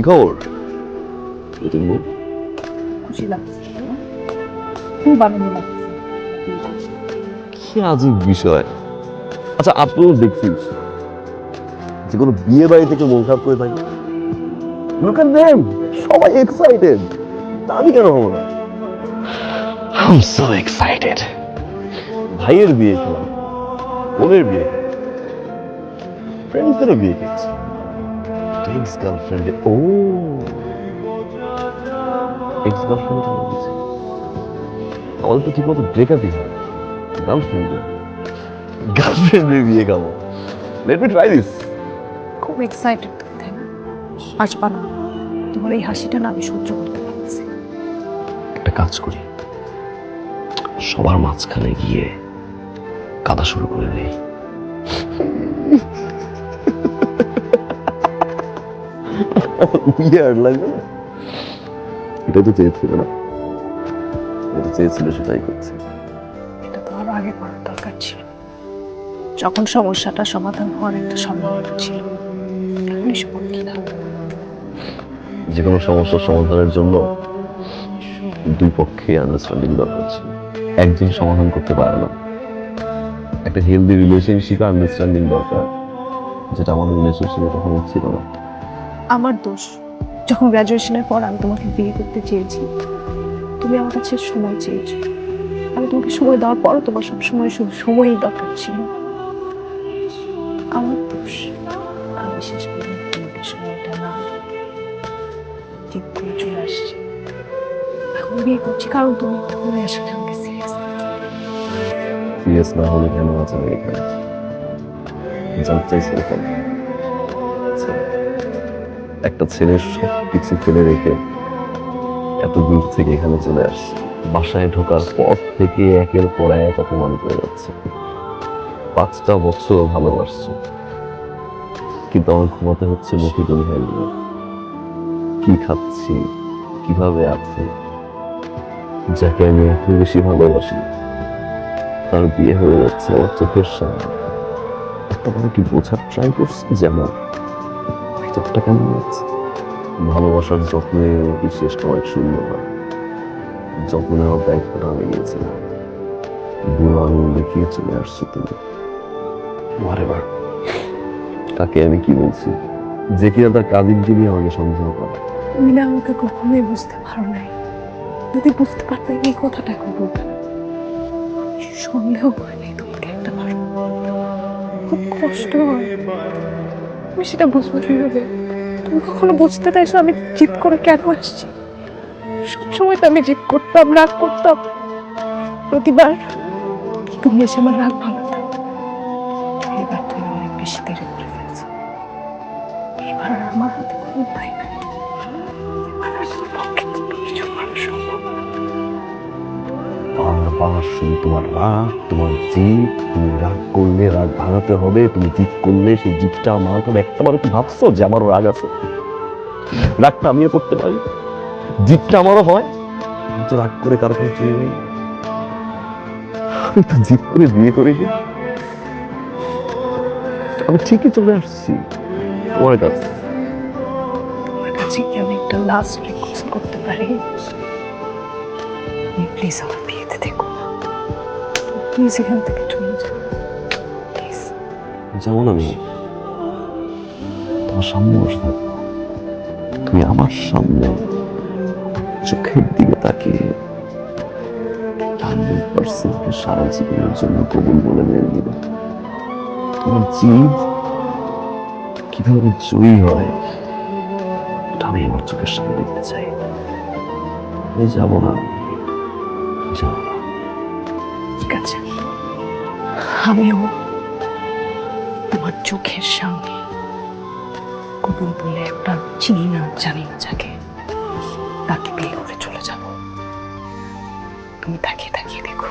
খবর? নতুন বউ? খুশি লাগছে, খুব আনন্দ লাগছে। কি আজব বিষয়। আচ্ছা, আপনিও দেখছিস যে কোনো বিয়ে বাড়ি থেকে মন খারাপ করে থাকে? Look at them, সবাই এক্সাইটেড, আমি কেন হবো না? I'm so excited. ভাইয়ের বিয়ে খেলাম, বোনের বিয়ে, ফ্রেন্ডসদেরও বিয়ে খেয়েছি, এক্স গার্লফ্রেন্ডে এক্স গার্লফ্রেন্ড আমাদের তো ঠিক মতো ব্রেকআপই হয়। গার্লফ্রেন্ডের বিয়ে খাবো। Let me try this. খুব এক্সাইটেড, তাই না? হাসবা না, তোমার এই হাসিটা না আমি সহ্য করতে পারছি। একটা কাজ করি, সবার মাঝখানে গিয়ে কাঁদা শুরু করে দেই। উইয়ার্ড লাগবে না? এটাই তো চেয়েছিল না? এটা চেয়েছিল, সেটাই করছে। এটা তো আরো আগে করার দরকার ছিল, যখন সমস্যাটা সমাধান হওয়ার একটা সম্ভাবনা ছিল। এখন এসব করে কি লাভ? যে কোনো সমস্যার সমাধানের জন্য দুই পক্ষে আন্ডারস্ট্যান্ডিং দরকার ছিল। একজন সমাধান করতে পারে না। একটা হেলদি রিলেশনশিপে আন্ডারস্ট্যান্ডিং দরকার, যেটা আমাদের রিলেশনশিপে কখনো ছিল না। আমার দোষ, যখন গ্রাজুয়েশনের পর আমি তোমাকে বিয়ে করতে চেয়েছি, তুমি আমার কাছে সময় চেয়েছো। আমি তোমাকে সময় দেওয়ার পরও তোমার সবসময় শুধু সময়ই দরকার ছিল। আমার দোষ, আমি শেষ পর্যন্ত তোমাকে সময়টা না ঠিক করে চলে আসছি। এখন বিয়ে করছি কারণ তুমি আসলে আমাকে সিরিয়াস। সিরিয়াস না হলে কেন আছে এখানে? জানতে চাইছি এখন। একটা ছেলের সব কিছু ফেলে রেখে এত দূর থেকে এখানে চলে আসছে, বাসায় ঢোকার পর থেকে একের পর এক অপমান করে যাচ্ছে। 5টা বছর ভালোবাসছে, কিন্তু আমার ঘুমাতে হচ্ছে মফিজুল ভাই নিয়ে। কি খাচ্ছি, কিভাবে আছে, যাকে আমি এত বেশি ভালোবাসি, তার বিয়ে হয়ে যাচ্ছে আমার চোখের সামনে। একটা মানে কি বোঝার ট্রাই করছি যেমন ভিতরটা কেমন আছে। ভালোবাসার যত্নে বিশেষ অনেক শূন্য হয়। যত্ন নেওয়ার দায়িত্বটা আমি নিয়েছিলাম, বুড়ো আঙুল দেখিয়ে চলে আসছো তুমি। Whatever, কাকে আমি কি বলছি? যে কিনা তার কাজের দিনই আমাকে সন্দেহ করে। তুমি না আমাকে কখনোই বুঝতে পারো নাই। যদি বুঝতে পারতে এই কথাটা এখন বলবে না। সন্দেহ করিনি তোমাকে একটা বার, খুব কষ্ট হয়। তুমি সেটা বুঝবে কিভাবে? তুমি কখনো বুঝতে চাইছো আমি জিদ করে কেন আসছি? সবসময় তো আমি জিদ করতাম, রাগ করতাম। প্রতিবার তুমি এসে আমার রাগ ভাঙাতে। এবার তুমি অনেক বেশি দেরি করে ফেলছো। এবার আর আমার হাতে কোনো উপায় নাই। এবার আর তোমার পক্ষে কোনো কিছু করা সম্ভব না। বারবার শুধু তোমার রাগ, তোমার জিদ। তুমি রাগ করলে রাগ ভাঙাতে হবে, তুমি জিদ করলে সেই জিদটা মানাতে হবে। একটাবার কি ভাবছো যে আমারও রাগ আছে? রাগটা আমিও করতে পারি, জিদটা আমারও হয়। আমি তো রাগ করে কারো কাছে চলে যাই, আমি তো জিদ করে বিয়ে করেছি। আমি ঠিকই চলে আসছি তোমার কাছে। তোমার কাছে কি আমি একটা লাস্ট রিকোয়েস্ট করতে পারি? প্লিজ আমার বিয়েতে দেখো না, প্লিজ এখান থেকে চলে যাও, প্লিজ। যেমন আমি তোমার সামনে বসে থাকবো, তুমি আমার সামনে চোখের দিকে তাকিয়ে 100% সারা জীবনের জন্য কবুল বলে মেনে নিবে। তোমার জিদ কিভাবে জয়ী হয় এটা আমি আমার চোখের সামনে দেখতে চাই। আমি যাবো না, যাবো না। ঠিক আছে, আমিও তোমার চোখের সামনে কবুল বলে একটা চিনি না জানি না যাকে, তাকে বিয়ে করে চলে যাব। তুমি তাকিয়ে তাকিয়ে দেখো।